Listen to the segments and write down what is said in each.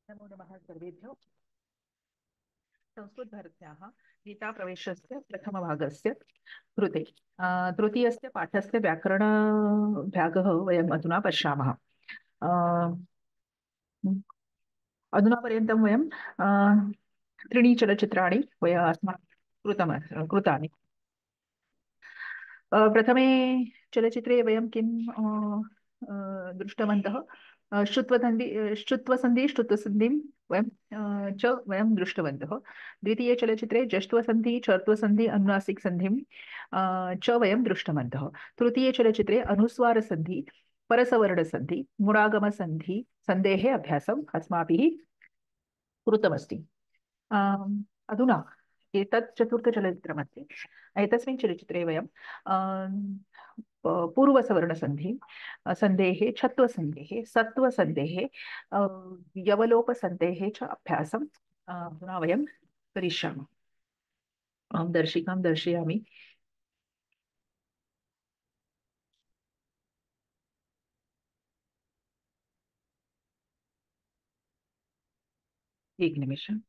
नमो नमः सर्वेभ्यो। संस्कृतभारत्याः गीताप्रवेशस्य प्रथमभागस्य कृते तृतीयस्य पाठस्य व्याकरणभागः वयम् अधुना पश्यामः। अ, अधुना पर्यन्तं वयं त्रीणि चलच्चित्राणि अस्माभिः कृतानि। प्रथमे चलचित्रे वयं किं दृष्टवन्तः? श्रुत्वसन्धिं वयं वयं दृष्टवन्तः। द्वितीये चलचित्रे जष्ट्वसन्धि चर्त्वसन्धि अनुनासिक सन्धिं च वयं दृष्टवन्तः। तृतीये चलचित्रे अनुस्वारसन्धि परसवर्णसन्धि गुणागमसन्धि सन्धेः अभ्यासम् अस्माभिः कृतमस्ति। अधुना एतत् चतुर्थचलचित्रमस्ति। एतस्मिन् चलचित्रे वयं पूर्वसवर्णसन्धिं सन्धेः छत्वसन्धेः सत्त्वसन्धेः यवलोपसन्धेः च अभ्यासं अधुना वयं करिष्यामः। अहं दर्शिकां दर्शयामि। एकनिमिषम्।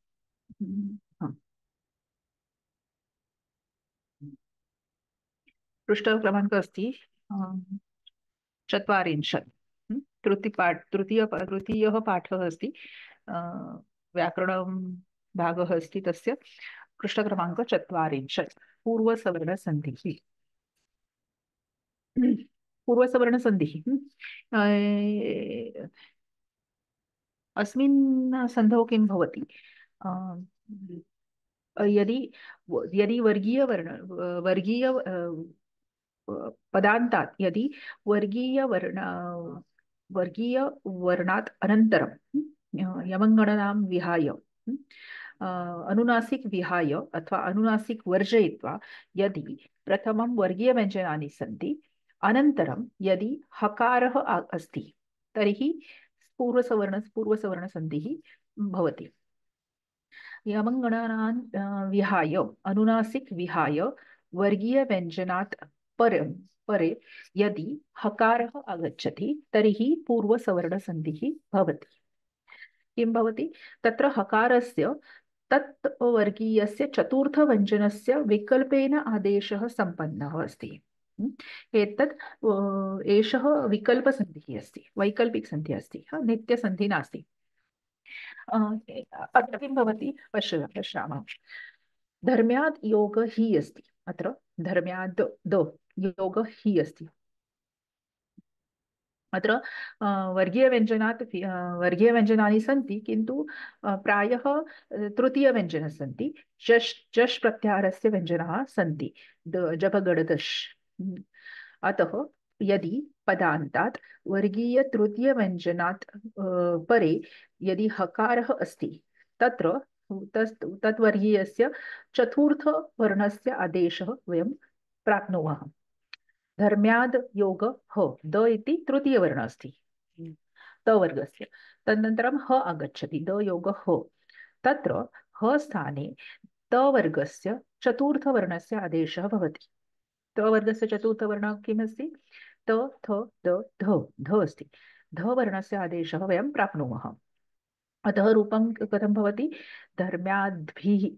हा। पृष्ठक्रमाङ्कः अस्ति चत्वारिंशत्। तृतीयः पाठः अस्ति। अ, व्याकरणं भागः अस्ति तस्य। पृष्ठक्रमाङ्क चत्वारिंशत्। पूर्वसवर्णसन्धिः। पूर्वसवर्णसन्धिः। अस्मिन् सन्धौ किं भवति? अ, यदि यदि पदान्तात् यदि वर्गीयवर्णात् अनन्तरं यमङ्गणनां विहाय अनुनासिक विहाय अथवा अनुनासिक वर्जयित्वा यदि प्रथमं वर्गीयव्यञ्जनानि सन्ति अनन्तरं यदि हकारः अस्ति तर्हि पूर्वसवर्णसन्धिः भवति। यमङ्गणानां विहाय अनुनासिक विहाय वर्गीयव्यञ्जनात् परं परे यदि हकारः आगच्छति तर्हि पूर्वसवर्णसन्धिः भवति। किं भवति? तत्र हकारस्य तत् वर्गीयस्य चतुर्थव्यञ्जनस्य विकल्पेन आदेशः सम्पन्नः अस्ति। एतत् एषः विकल्पसन्धिः अस्ति, वैकल्पिकसन्धिः अस्ति, नित्यसन्धिः नास्ति। अत्र किं भवति पश्यामः। धर्म्याद् योग हि अस्ति। अत्र धर्म्याद् द योग हि अस्ति। अत्र वर्गीयव्यञ्जनानि सन्ति किन्तु प्रायः तृतीयव्यञ्जनाः सन्ति। जश् प्रत्याहारस्य व्यञ्जनाः सन्ति जपगडदश्। अतः यदि पदान्तात् वर्गीयतृतीयव्यञ्जनात् परे यदि हकारः अस्ति तत्र तद्वर्गीयस्य चतुर्थवर्णस्य आदेशः वयं प्राप्नुमः। धर्म्याद् योग ह द इति तृतीयवर्ण अस्ति तवर्गस्य। तदनन्तरं ह आगच्छति द योग ह। तत्र ह स्थाने तवर्गस्य चतुर्थवर्णस्य आदेशः भवति। तवर्गस्य चतुर्थवर्णः किमस्ति? त थ द ध ध अस्ति। ध वर्णस्य आदेशः वयं प्राप्नुमः। अतः रूपं कथं भवति? धर्म्याद्धि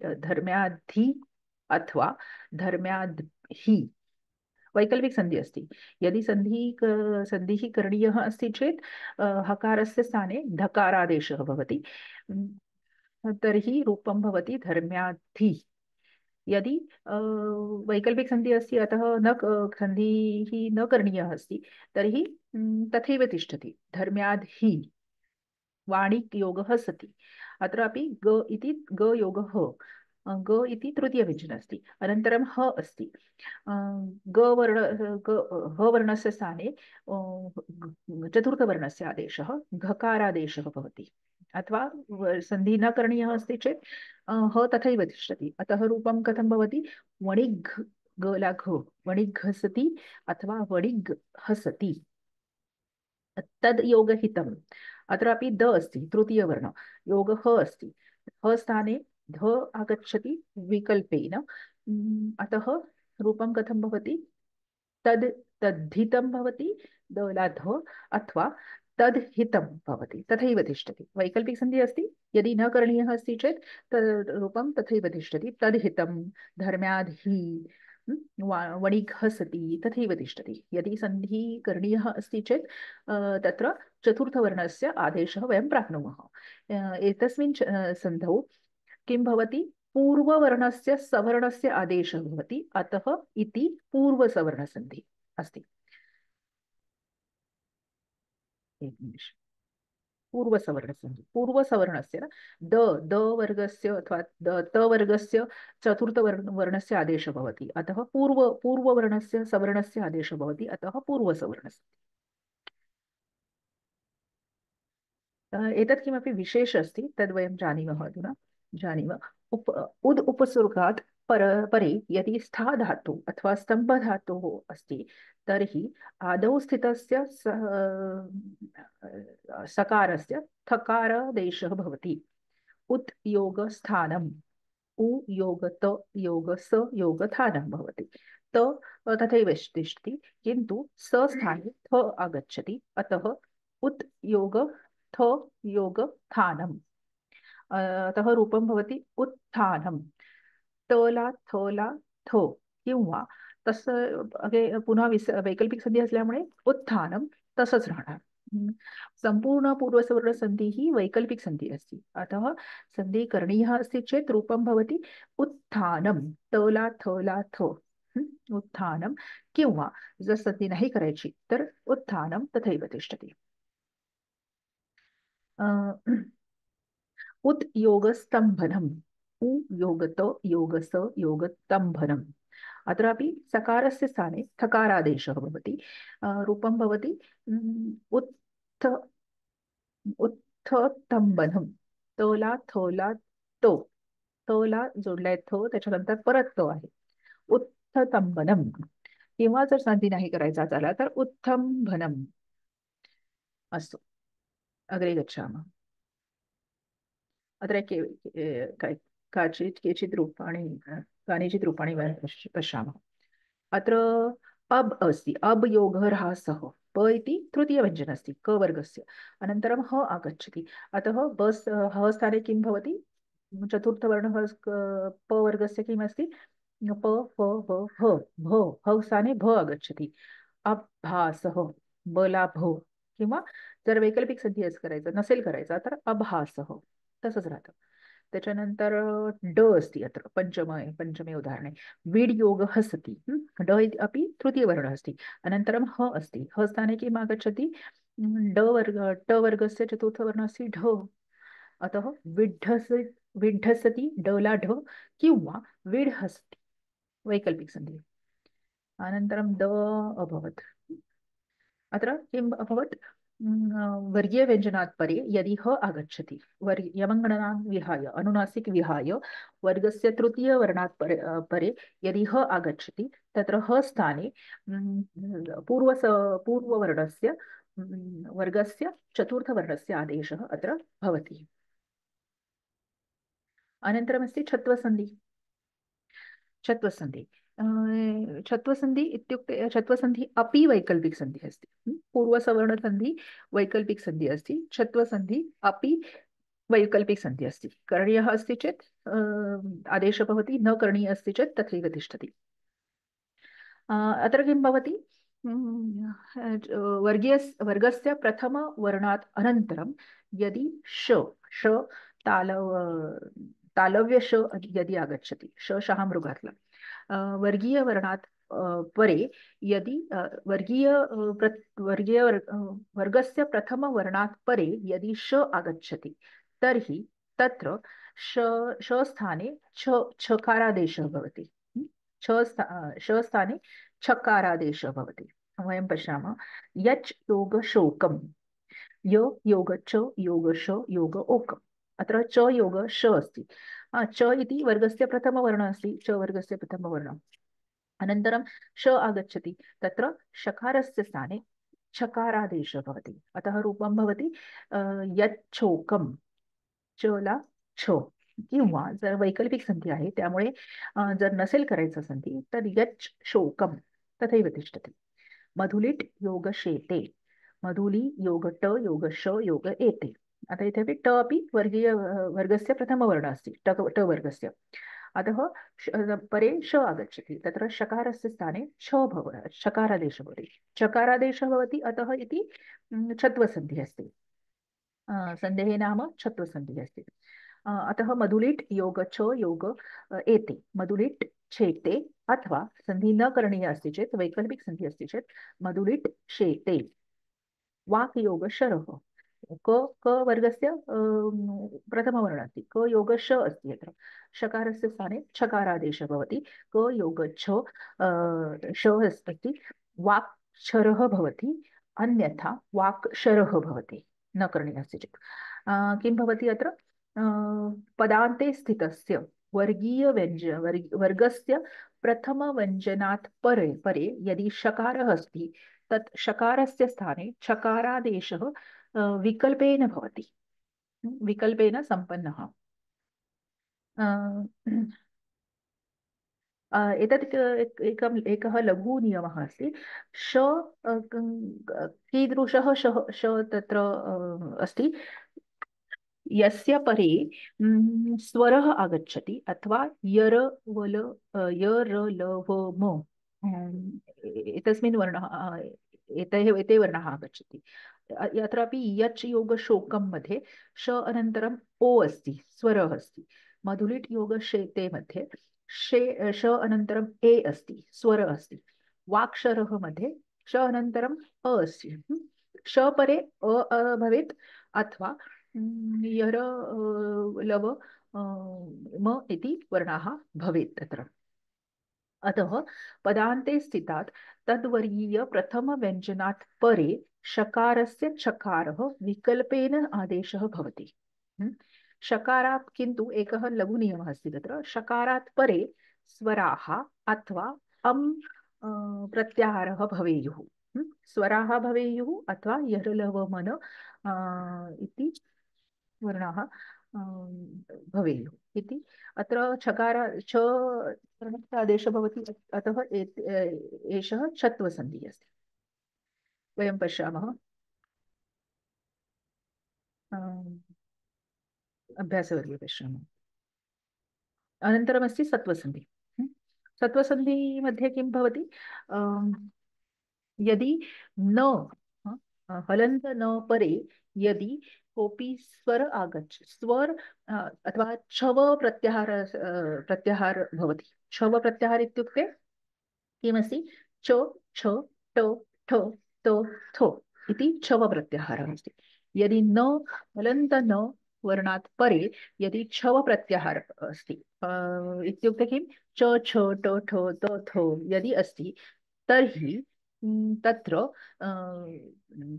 अथवा धर्म्याद्धि वैकल्पिक संधि अस्ति। यदि संधिः करणीयः अस्ति चेत् हकारस्य स्थाने धकारादेशः भवति। तर्हि रूपं भवति धर्म्याद्धि। यदि वैकल्पिक संधि अस्ति अतः संधिः न करणीयः अस्ति तर्हि तथैव तिष्ठति धर्म्याद्धि वाणिक् योगः सति। अत्रापि ग इति ग योगः ग इति तृतीयव्यञ्जनम् अस्ति। अनन्तरं ह अस्ति। ग वर्ण ह वर्णस्य स्थाने चतुर्थवर्णस्य आदेशः घकारादेशः भवति। अथवा सन्धिः न करणीयः अस्ति चेत् ह तथैव तिष्ठति। अतः रूपं कथं भवति? वणिघ् गलाघ वणिघ्घसति अथवा वणिघ् हसति। तद् योगहितम्। अत्रापि द अस्ति तृतीयवर्ण योगः अस्ति। ह स्थाने ध आगच्छति विकल्पेन। अतः रूपं कथं भवति? तद् तद्धितं भवति दलाध अथवा तद्हितं भवति, तथैव तिष्ठति। वैकल्पिकसन्धिः अस्ति, यदि न करणीयः अस्ति चेत् तद्रूपं तथैव तिष्ठति। तद्हितं, धर्म्याद्धि, वणिघः सति तथैव तिष्ठति। यदि सन्धिः करणीयः अस्ति चेत् तत्र चतुर्थवर्णस्य आदेशः वयं प्राप्नुमः। एतस्मिन् सन्धौ किं भवति? पूर्ववर्णस्य सवर्णस्य आदेशः भवति, अतः इति पूर्वसवर्णसन्धिः अस्ति। एकनिमिषम्। पूर्वसवर्णसन्धिः, पूर्वसवर्णस्य द द वर्गस्य अथवा त वर्गस्य चतुर्थवर्णस्य आदेशः भवति, अतः पूर्ववर्णस्य सवर्णस्य आदेशः भवति, अतः पूर्वसवर्णस्य। एतत् किमपि विशेष अस्ति, तद् वयं जानीमः अधुना। जानीमः उद् उपसर्गात् परे यदि स्था धातु अथवा स्तम्भ धातुः अस्ति, तर्हि आदौ स्थितस्य सकारस्य थकारादेशः भवति। उत् योगस्थानम्, उ योग त योग स योगथानं भवति। त तथैव तिष्ठति, किन्तु स स्थाने थ आगच्छति, अतः उत् योग थ योग थानम्। अतः रूपं भवति उत्थानं। तला थला थो किंवा तसं पुन्हा वैकल्पिक संधी असल्यामुळे उत्थानं तसंच राहणार। संपूर्ण पूर्वसवर्ण संधी ही वैकल्पिक संधी अस्ति, अतः संधी करणीयः अस्ति चेत् रूपं भवति उत्थानं, तला थला थो, उत्थानं। किंवा जर संधी नाही करायची तर उत्थानं तथैव तिष्ठति। उत् योगस्तंभनम, उ योगत योगस योगस्तंभनम। अत्रापि सकारस्य स्थाने थकारादेशः भवति। रूपं भवति उत्थ उत्थतंबनम। तोला थोला तो, तोला जोडलाय थो, त्याच्यानंतर परत तो आहे, उत्थतंबनम। किंवा जर संधी नाही करायचा झाला तर उत्थंभनम। अस्तु, अग्रे गच्छामः। अत्र काचित् केचित् रूपाणि, कानिचित् रूपाणि वयं पश्यामः। अत्र अब् अस्ति, अब् योगः ह्रासः। प इति तृतीयव्यञ्जनम् अस्ति क वर्गस्य, अनन्तरं ह आगच्छति, अतः ह स्थाने किं भवति? चतुर्थवर्णः प वर्गस्य किम् अस्ति? प फ फ ह, भ, ह स्थाने भ आगच्छति। अभासः, बला भ। किंवा जर वैकल्पिक संधी करायचं नसेल करायचा तर अभासः तसंच राहतं। त्याच्यानंतर ड अस्ति, अत्र पंचमे उदाहरणे वीड योग हसति। ड अपि तृतीयवर्णः अस्ति, अनन्तरं ह अस्ति, ह स्थाने किम् आगच्छति? ट वर्गस्य चतुर्थवर्णः अस्ति ढ, अतः विड्ढसति डला ढ, किंवा विड्हसति, वैकल्पिक संधि। अनन्तरं द अभवत्। अत्र किम् अभवत्? वर्गीयव्यञ्जनात् परे यदि ह आगच्छति, यमङ्गणान् विहाय, अनुनासिक विहाय वर्गस्य तृतीयवर्णात् परे यदि ह आगच्छति, तत्र ह स्थाने पूर्ववर्णस्य वर्गस्य चतुर्थवर्णस्य आदेशः अत्र भवति। अनन्तरमस्ति छत्वसन्धि। छत्वसन्धि, छत्वसन्धि इत्युक्ते छत्वसन्धि अपि वैकल्पिक संधि अस्ति। पूर्वसवर्णसन्धि वैकल्पिक संधि अस्ति, छत्वसन्धि अपि वैकल्पिक संधि अस्ति। करणीयः अस्ति चेत् आदेशः भवति, न करणीयः अस्ति चेत् तथैव तिष्ठति। अत्र किं भवति? वर्गस्य प्रथमवर्णात् अनन्तरं यदि श श तालव तालव्य श यदि आगच्छति, शः मृगात्ला, वर्गीयवर्णात् परे यदि वर्गस्य प्रथमवर्णात् परे यदि श आगच्छति, तर्हि तत्र श स्थाने छकारादेशः भवति। श स्थाने छकारादेशः भवति। वयं पश्यामः, यच् योग शोकं, य योग च योग श योग ओकम्। अत्र च योग श अस्ति। च इति वर्गस्य प्रथमवर्णः अस्ति, च वर्गस्य प्रथमवर्णम्। अनन्तरं श आगच्छति, तत्र शकारस्य स्थाने छकारादेशः भवति, अतः रूपं भवति यच्छोकं, चला छो। किंवा जर वैकल्पिक संधी आहे, त्यामुळे जर नसेल करायचं संधी तर यच् शोकम तथैव तिष्ठति। मधुलिट योग शेते, मधुली योग ट योग श योग एते। आता इथे ट अपि वर्गीय वर्गस्य प्रथमवर्णः अस्ति, ट वर्गस्य। अतः परे श आगच्छति, तत्र शकारस्य स्थाने शकारादेशः भवति। चकारादेशः भवति अतः इति छत्वसन्धिः अस्ति। सन्धेः नाम छत्वसन्धिः अस्ति। अतः मधुलिट् योग छ योग एते, मधुलिट् छेते, अथवा सन्धि न करणीया अस्ति चेत्, वैकल्पिक सन्धिः अस्ति चेत् मधुलिट् शेते। वाक् योग शरः, क क वर्गस्य प्रथमवर्णः अस्ति, क योग श अस्ति। अत्र शकारस्य स्थाने छकारादेशः भवति, क योग छ श अस्ति। वाक् क्षरः भवति, अन्यथा वाक् शरः भवति न करणीयः अस्ति चेत्। किं भवति अत्र? पदान्ते स्थितस्य वर्गस्य प्रथमव्यञ्जनात् परे परे यदि शकारः अस्ति, तत् शकारस्य स्थाने छकारादेशः विकल्पेन भवति, विकल्पेन सम्पन्नः। एतत् एकः लघु नियमः अस्ति। श कीदृशः श तत्र अस्ति? यस्य परे स्वरः आगच्छति, अथवा यर वल यर ल व म, एतस्मिन् वर्णः एते वर्णाः आगच्छति। अत्रापि यच् योग शोकं मध्ये श अनन्तरम् ओ अस्ति, स्वरः अस्ति। मधुलिट् योग शेते मध्ये श अनन्तरम् ए अस्ति, स्वरः अस्ति। वाक्शरः मध्ये श अनन्तरम् अ अस्ति। श परे भवेत्, अथवा यर लव म इति वर्णाः भवेत् तत्र। अतः पदान्ते स्थितात् तद्वर्गीय प्रथमव्यञ्जनात् परे शकारस्य चकारः विकल्पेन आदेशः भवति। शकारात् किन्तु एकः लघु नियमः अस्ति तत्र। शकारात् परे स्वराः अथवा प्रत्याहारः भवेयुः। स्वराः भवेयुः, अथवा यरलवमन इति वर्णाः भवेयुः इति। अत्र छकार छ वर्णस्य आदेशः भवति, अतः एषः छत्वसन्धिः अस्ति। वयं पश्यामः अभ्यासवर्गे पश्यामः। अनन्तरमस्ति सत्वसन्धिः। सत्वसन्धिमध्ये किं भवति? यदि न हलन्त न परे यदि कोऽपि स्वर स्वर अथवा छव प्रत्याहार भवति। छव प्रत्याहार इत्युक्ते किमस्ति? च छ ट ठ त थ इति छव प्रत्याहारः अस्ति। यदि न हलन्त न वर्णात् परे यदि छव प्रत्याहारः अस्ति, इत्युक्ते किं? च छ ट ठ त थ यदि अस्ति, तर्हि तत्र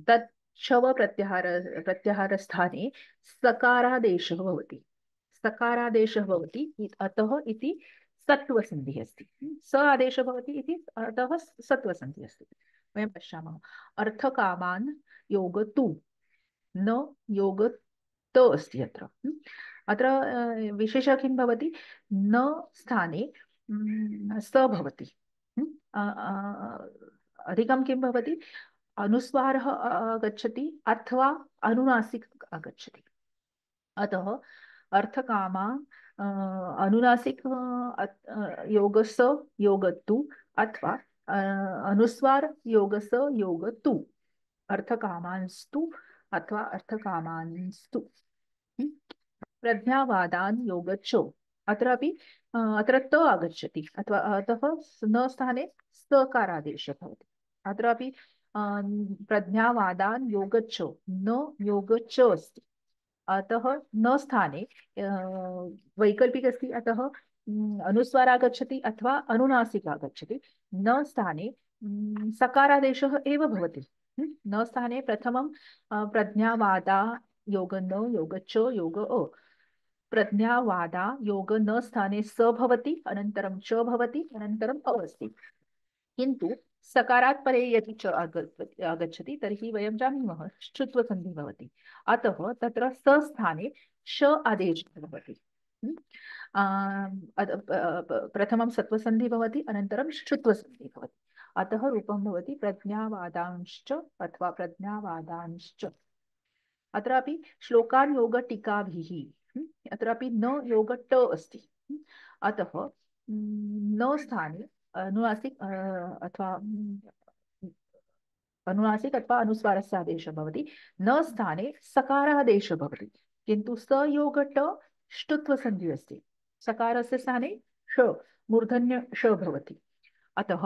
तत् शव प्रत्याहारस्थाने सकारादेशः भवति। सकारादेशः भवति, अतः इति सत्वसन्धिः अस्ति। स आदेशः भवति इति अतः सत्वसन्धिः अस्ति। वयं पश्यामः अर्थकामान् योग तु न योग त अस्ति अत्र। अत्र विशेषः किं भवति? न स्थाने स भवति। अधिकं किं भवति? अनुस्वारः आगच्छति, अथवा अनुनासिक आगच्छति। अतः अर्थकामा अनुनासिक योगस योगतु, अथवा अनुस्वार योगस योगतु, अर्थकामांस्तु अथवा अर्थकामांस्तु। प्रज्ञावादान् योगचो, अत्रापि अत्र त आगच्छति, अथवा अतः न स्थाने सकारादेशः भवति। अत्रापि प्रज्ञावादान् योगचो, न योगच अस्ति, अतः न स्थाने वैकल्पिक अस्ति, अतः अनुस्वार आगच्छति अथवा अनुनासिक आगच्छति। न स्थाने सकारादेशः एव भवति। न स्थाने प्रथमं प्रज्ञावादा योग न योग च योग अ। प्रज्ञावादा योग न स्थाने स भवति, अनन्तरं च भवति, अनन्तरम् अ अस्ति। किन्तु सकारात् परे यदि च आगच्छति, तर्हि वयं जानीमः श्चुत्वसन्धिः भवति। अतः तत्र स स्थाने श आदेशः भवति। प्रथमं सत्वसन्धिः भवति, अनन्तरं श्चुत्वसन्धिः भवति। अतः रूपं भवति प्रज्ञावादांश्च अथवा प्रज्ञावादांश्च। अत्रापि श्लोकान् योगटीकाभिः अत्रापि न योग ट अस्ति। अतः न स्थाने अनुनासिक अथवा अनुनासिक अथवा अनुस्वारस्य आदेशः भवति, न स्थाने सकारादेशः भवति, किन्तु सयोग ट ष्टुत्वसन्धिः अस्ति। सकारस्य स्थाने ष मूर्धन्य ष भवति। अतः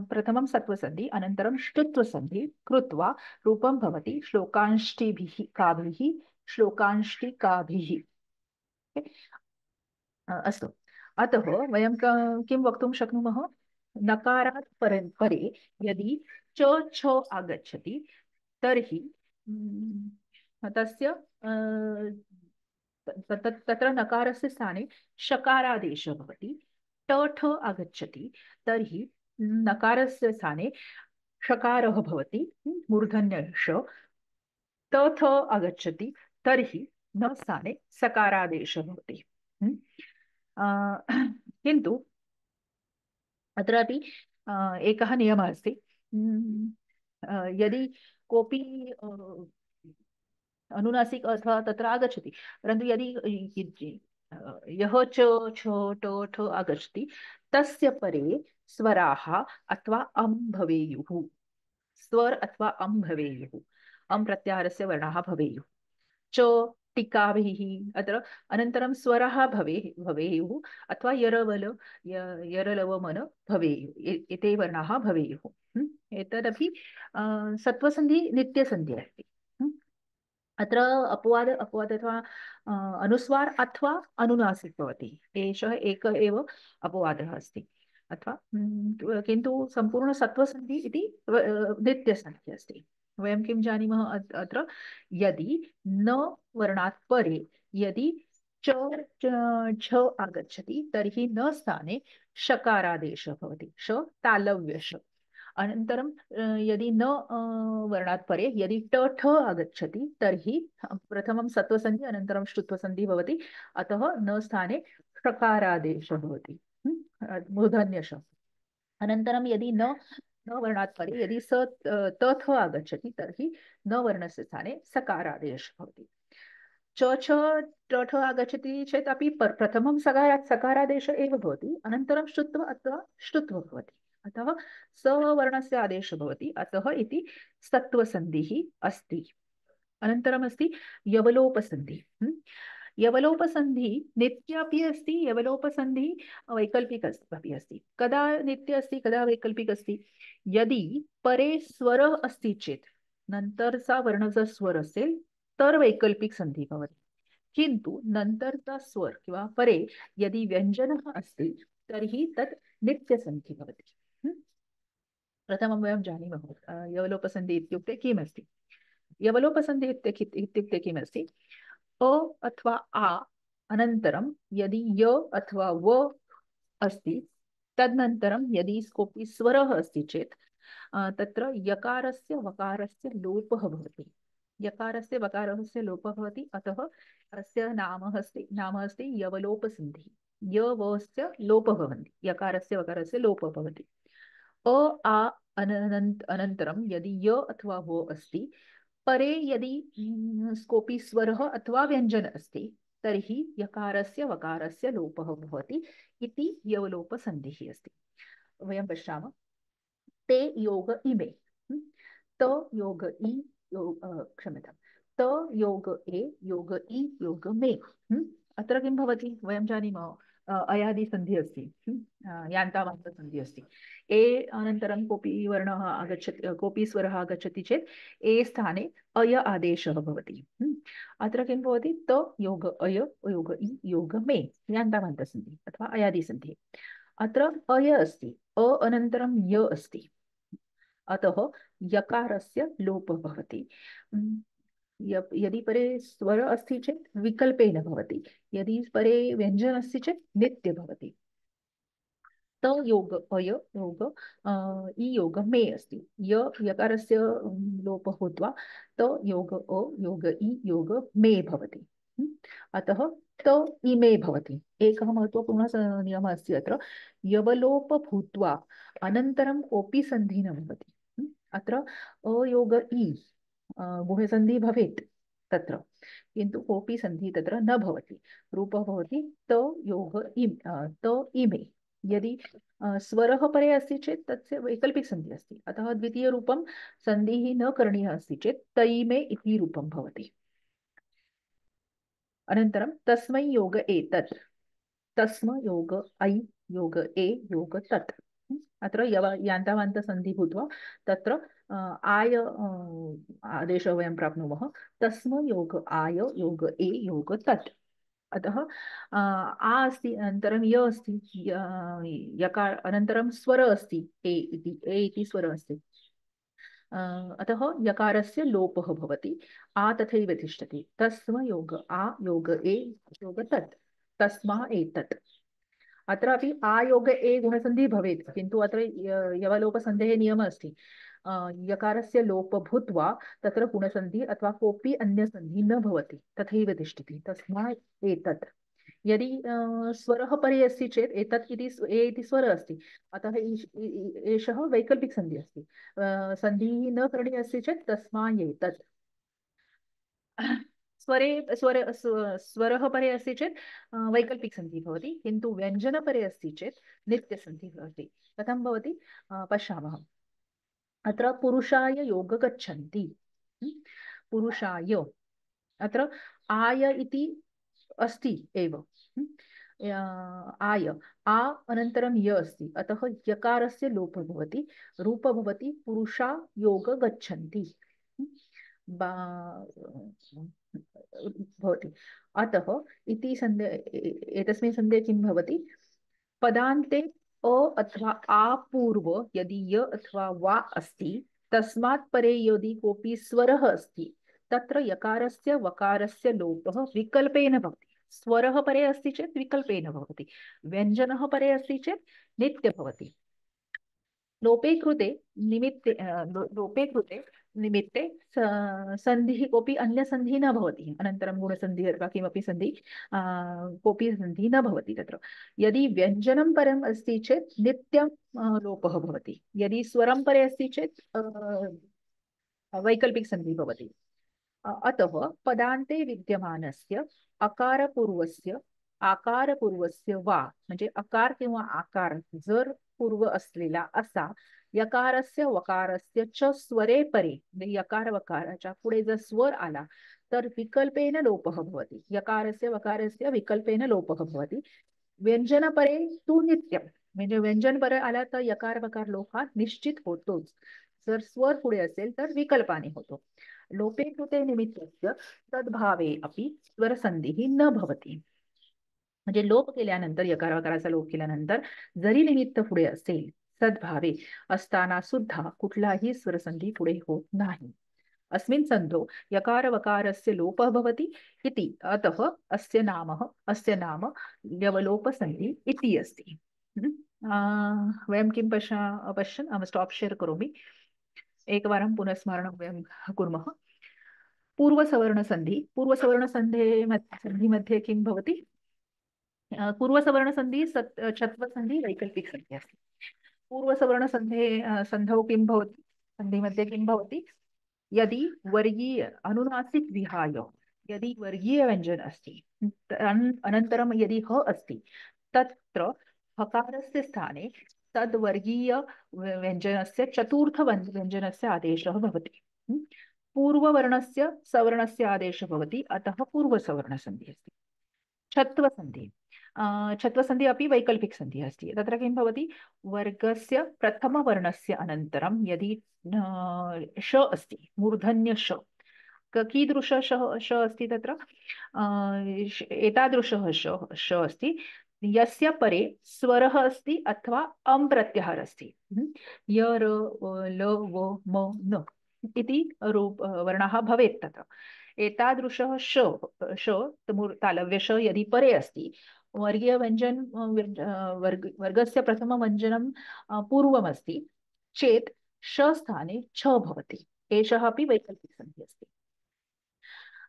प्रथमं सत्वसन्धि अनन्तरं ष्टुत्वसन्धि कृत्वा रूपं भवति श्लोकांष्टिभिः काभिः श्लोकांष्टिकाभिः। अस्तु, अतः वयं किं वक्तुं शक्नुमः? नकारात् परे यदि च छ आगच्छति तर्हि तस्य तत्र नकारस्य स्थाने शकारादेशः भवति। ट आगच्छति तर्हि नकारस्य स्थाने षकारः भवति मूर्धन्य ष। त आगच्छति तर्हि न स्थाने सकारादेशः भवति। किन्तु अत्रापि एकः नियमः अस्ति। यदि कोऽपि अनुनासिक अथवा तत्र आगच्छति, परन्तु यदि यः च छ ट ठ आगच्छति तस्य परे स्वराः अथवा अं भवेयुः। स्वर अथवा अं भवेयुः, अं प्रत्याहारस्य वर्णाः भवेयुः। च टिकाभिः अत्र अनन्तरं स्वरः भवेयुः अथवा यरवल यरलवमन भवेयुः, एते वर्णाः भवेयुः। एतदपि सत्वसन्धि नित्यसन्धिः अस्ति। अत्र अपवाद अपवाद अथवा अनुस्वार अथवा अनुनासिक भवति, एषः एक एव अपवादः अस्ति। अथवा किन्तु सम्पूर्ण सत्वसन्धि इति नित्यसन्धिः अस्ति। वयं किं जानीमः अत्र? यदि न वर्णात् परे यदि च छ आगच्छति तर्हि न स्थाने शकारादेशः भवति, श तालव्यश। अनन्तरं यदि न वर्णात् परे यदि ट ठ आगच्छति तर्हि प्रथमं सत्वसन्धि अनन्तरं ष्टुत्वसन्धि भवति, अतः न स्थाने षकारादेशः भवति मूर्धन्यश। अनन्तरं यदि न वर्णात् परे यदि स त थ आगच्छति तर्हि न वर्णस्य स्थाने सकारादेशः भवति। च छ ट ठ आगच्छति चेत् अपि प्रथमं सकारादेश एव भवति, अनन्तरं ष्टुत्व अथवा ष्टुत्व भवति, अतः सवर्णस्य आदेशः भवति, अतः इति सत्वसन्धिः अस्ति। अनन्तरम् अस्ति यवलोपसन्धिः। यवलोपसन्धिः नित्यपि अस्ति, यवलोपसन्धिः वैकल्पिक अपि अस्ति। कदा नित्य अस्ति, कदा वैकल्पिक अस्ति? यदि परे स्वरः अस्ति चेत् नंतरचा वर्णाचा स्वर असेल तर वैकल्पिक संधी भवति, किंतु नंतरचा स्वर किंवा परे यदि व्यंजनः अस्ति तर्हि तत् नित्यसन्धिः भवति। प्रथमं वयं जानीमः यवलोपसन्धिः इत्युक्ते किमस्ति। यवलोपसन्धिः इत्युक्ते किमस्ति? अ अथवा आ अनन्तरं यदि य अथवा व अस्ति, तदनन्तरं यदि कोऽपि स्वरः अस्ति चेत् तत्र यकारस्य वकारस्य लोपः भवति। यकारस्य वकारस्य लोपः भवति, अतः अस्य नाम अस्ति यवलोपसन्धिः। य वस्य लोपः भवन्ति, यकारस्य वकारस्य लोपः भवति। अ आ अनन्तरं यदि य अथवा वो अस्ति, परे यदि कोऽपि स्वरः अथवा व्यञ्जन अस्ति तर्हि यकारस्य वकारस्य लोपः भवति इति यवलोपसन्धिः अस्ति। वयं पश्यामः ते योग इमे, त योग इ क्षम्यतां, त योग ए योग इ योग मे। अत्र किं भवति? वयं जानीमः अयादिसन्धिः अस्ति, यान्तावान्तसन्धिः अस्ति। ए अनन्तरं कोऽपि वर्णः आगच्छति, कोऽपि स्वरः आगच्छति चेत् ए स्थाने अय आदेशः भवति। अत्र किं भवति? त योग अय योग इ योग मे, यान्तावान्तसन्धिः अथवा अयादिसन्धिः। अत्र अय अस्ति, अ अनन्तरं य अस्ति, अतः यकारस्य लोपः भवति। यदि परे स्वर अस्ति चेत् विकल्पेन भवति, यदि परे व्यञ्जन अस्ति चेत् नित्य भवति। त योग अय योग इ योग मे अस्ति, यकारस्य लोपः भूत्वा त योग अ योग इ योग मे भवति। अतः त इमे भवति। एकः महत्त्वपूर्णः नियमः अस्ति अत्र, यवलोप भूत्वा अनन्तरं कोऽपि सन्धिः न भवति। अत्र अयोग इ गुणसन्धिः भवेत् तत्र, किन्तु कोऽपि सन्धिः तत्र न भवति। रूपः भवति त योग इम् त इमे। यदि स्वरः परे अस्ति चेत् तस्य वैकल्पिक सन्धिः अस्ति, अतः द्वितीयरूपं सन्धिः न करणीयः अस्ति चेत् तैमे इति रूपं भवति। अनन्तरं तस्मै योग एतत्, तस्म योग ऐ योग ए योग तत्। अत्र यान्तावान्तसन्धि भूत्वा तत्र आय आदेशः वयं प्राप्नुमः, तस्म योग आय योग ए योग तत्। अतः आ अस्ति, अनन्तरं य अस्ति, यकार अनन्तरं स्वर अस्ति, ए इति स्वर अस्ति। अतः यकारस्य लोपः भवति, आ तथैव तिष्ठति। तस्म योग आ योग ए योग तत्, तस्मा एतत्। अत्रापि आयोग ए गुणसन्धिः भवेत्, किन्तु अत्र यवलोपसन्धेः नियमः अस्ति। यकारस्य लोप भूत्वा तत्र गुणसन्धिः अथवा कोऽपि अन्यसन्धिः न भवति, तथैव तिष्ठति। तस्मात् एतत्। यदि स्वरः परे अस्ति चेत् एतत् इति ए इति स्वरः अस्ति, अतः एषः वैकल्पिक सन्धिः अस्ति। सन्धिः न करणीयः अस्ति चेत् तस्मा एतत्। स्वरः परे अस्ति चेत् वैकल्पिक सन्धिः भवति, किन्तु व्यञ्जनपरे अस्ति चेत् नित्यसन्धिः भवति। कथं भवति पश्यामः। अत्र पुरुषाय योग गच्छन्ति। पुरुषाय अत्र आय इति अस्ति एव। आय आ अनन्तरं य अस्ति, अतः यकारस्य लोपः भवति, रूपः भवति पुरुषा योग गच्छन्ति भवति। अतः इति सन्धे, एतस्मिन् सन्धे किं भवति, पदान्ते अ अथवा आ पूर्व यदि य अथवा वा अस्ति, तस्मात् परे यदि कोऽपि स्वरः अस्ति, तत्र यकारस्य वकारस्य लोपः विकल्पेन भवति। स्वरः परे अस्ति चेत् विकल्पेन भवति, व्यञ्जनः परे अस्ति चेत् नित्य भवति। लोपे कृते निमित्ते लोपे कृते निमित्ते सन्धिः कोऽपि अन्यसन्धिः न भवति। अनन्तरं गुणसन्धिः अथवा किमपि सन्धिः कोऽपि सन्धिः न भवति तत्र। यदि व्यञ्जनं परम् अस्ति चेत् नित्यं लोपः भवति, यदि स्वरं परे अस्ति चेत् वैकल्पिक सन्धिः भवति। अतः पदान्ते विद्यमानस्य अकारपूर्वस्य आकारपूर्वस्य वा, म्हणजे अकार किंवा आकार जर पूर्व असलेला असा यकारस्य वकारस्य च स्वरे परे, म्हणजे यकार वकाराच्या पुढे जर स्वर आला तर विकल्पेन लोपः भवति। यकारस्य वकारस्य विकल्पेन लोपः भवति। व्यंजनपरे तु नित्यम, म्हणजे व्यंजन परे आला तर यकार वकार लोप हा निश्चित होतोच। जर स्वर पुढे असेल तर विकल्पाने होतो। लोपे कृते निमित्तस्य तद्भावे अपि स्वरसन्धिः न भवति। म्हणजे लोप केल्यानंतर, यकार वकाराचा लोप केल्यानंतर जरी निमित्त पुढे असेल, सद्भावे असताना सुद्धा कुठलाही स्वरसंधी पुढे होत नाही। अस्मिन् सन्धौ यकार वकारस्य लोपः भवति इति, अतः अस्य नाम यवलोपसन्धि इति अस्ति। वयं किं पश्यन् स्टाप् शेर् करोमि, एकवारं पुनः स्मरणं वयं कुर्मः। पूर्वसवर्णसन्धि मध्ये किं भवति, पूर्वसवर्णसन्धि छत्वसन्धि वैकल्पिकसन्धि अस्ति। सन्धौ किं भवति, सन्धिमध्ये किं भवति, यदि वर्गीय अनुनासिक विहाय यदि वर्गीय व्यञ्जन अस्ति, अनन्तरं यदि ह अस्ति, तत्र हकारस्य स्थाने तद्वर्गीय व्यञ्जनस्य चतुर्थ व्यञ्जनस्य आदेशः भवति। पूर्ववर्णस्य सवर्णस्य आदेशः भवति, अतः पूर्वसवर्णसन्धिः अस्ति। छत्वसन्धि अपि वैकल्पिक सन्धिः अस्ति। तत्र किं भवति, वर्गस्य प्रथमवर्णस्य अनन्तरं यदि श अस्ति, मूर्धन्य श, कीदृश श अस्ति तत्र, एतादृशः श अस्ति यस्य परे स्वरः अस्ति अथवा अम् प्रत्याहारः अस्ति। य र ल व म न इति वर्णः भवेत् तत्र। एतादृशः श तालव्यश यदि परे अस्ति, वर्गीय व्यञ्जन वर्गस्य प्रथमव्यञ्जनं पूर्वमस्ति चेत् श स्थाने छ भवति। एषः अपि वैकल्पिकसन्धिः अस्ति।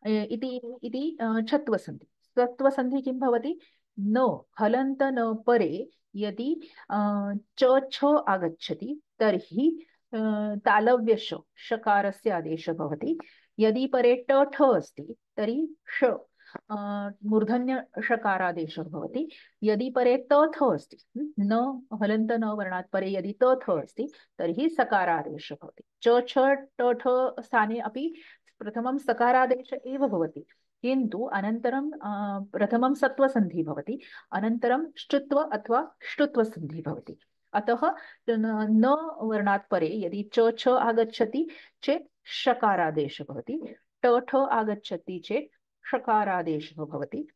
इति इति छत्वसन्धि। सत्वसन्धि किं भवति? न हलन्त न परे यदि च छ आगच्छति तर्हि तालव्यश शकारस्य आदेशः भवति। यदि परे ट ठ अस्ति तर्हि ष मूर्धन्य शकारादेशः भवति। यदि परे त थ अस्ति, न हलन्त न वर्णात् परे यदि त थ अस्ति तर्हि सकारादेशः भवति। च छ ट ठ स्थाने अपि प्रथमं सकारादेश एव भवति, किन्तु अनन्तरं प्रथमं सत्वसन्धि भवति, अनन्तरं श्चुत्व अथवा श्टुत्वसन्धि भवति। अतः न वर्णात् परे यदि च छ आगच्छति चेत् शकारादेशः भवति, ट ठ आगच्छति चेत् षकारादेशः भवति,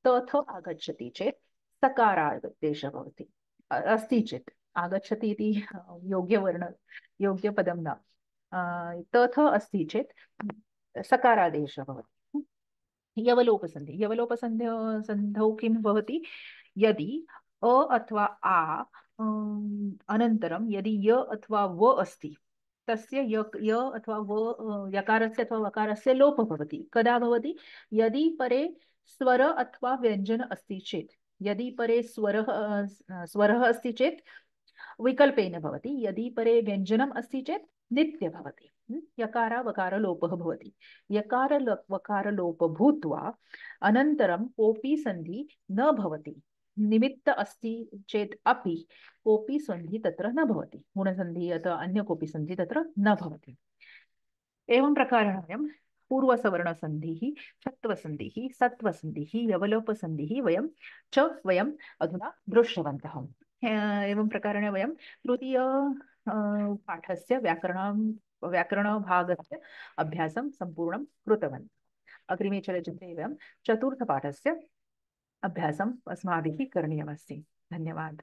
त थ आगच्छति चेत् सकारादेशः भवति। अस्ति चेत् आगच्छति इति योग्यवर्ण योग्यपदं न, त थ अस्ति चेत् सकारादेशः भवति। यवलोपसन्धि। संधौ किं भवति? यदि अ अथवा आ अनन्तरं यदि य अथवा व अस्ति, तस्य य अथवा व यकारस्य अथवा वकारस्य लोपः भवति। कदा भवति? यदि परे स्वर अथवा व्यञ्जन अस्ति चेत्। यदि परे स्वरः अस्ति चेत् विकल्पेन भवति, यदि परे व्यञ्जनम् अस्ति चेत् नित्य भवति। यकार वकार लोपः भवति। यकार वकार लोप भूत्वा अनन्तरं कोऽपि सन्धि न भवति। निमित्त अस्ति चेत् अपि कोऽपि सन्धि तत्र न भवति। गुणसन्धि अथवा अन्य कोऽपि सन्धि तत्र न भवति। एवं प्रकारेण वयं पूर्वसवर्णसन्धिः, छत्वसन्धिः, सत्वसन्धिः, यवलोपसन्धिः वयम् अधुना दृष्टवन्तः। एवं प्रकारेण वयं तृतीय पाठस्य व्याकरणभागस्य अभ्यासं सम्पूर्णं कृतवन्तः। अग्रिमे चलचित्रे वयं चतुर्थपाठस्य अभ्यासम् अस्माभिः करणीयमस्ति। धन्यवादः।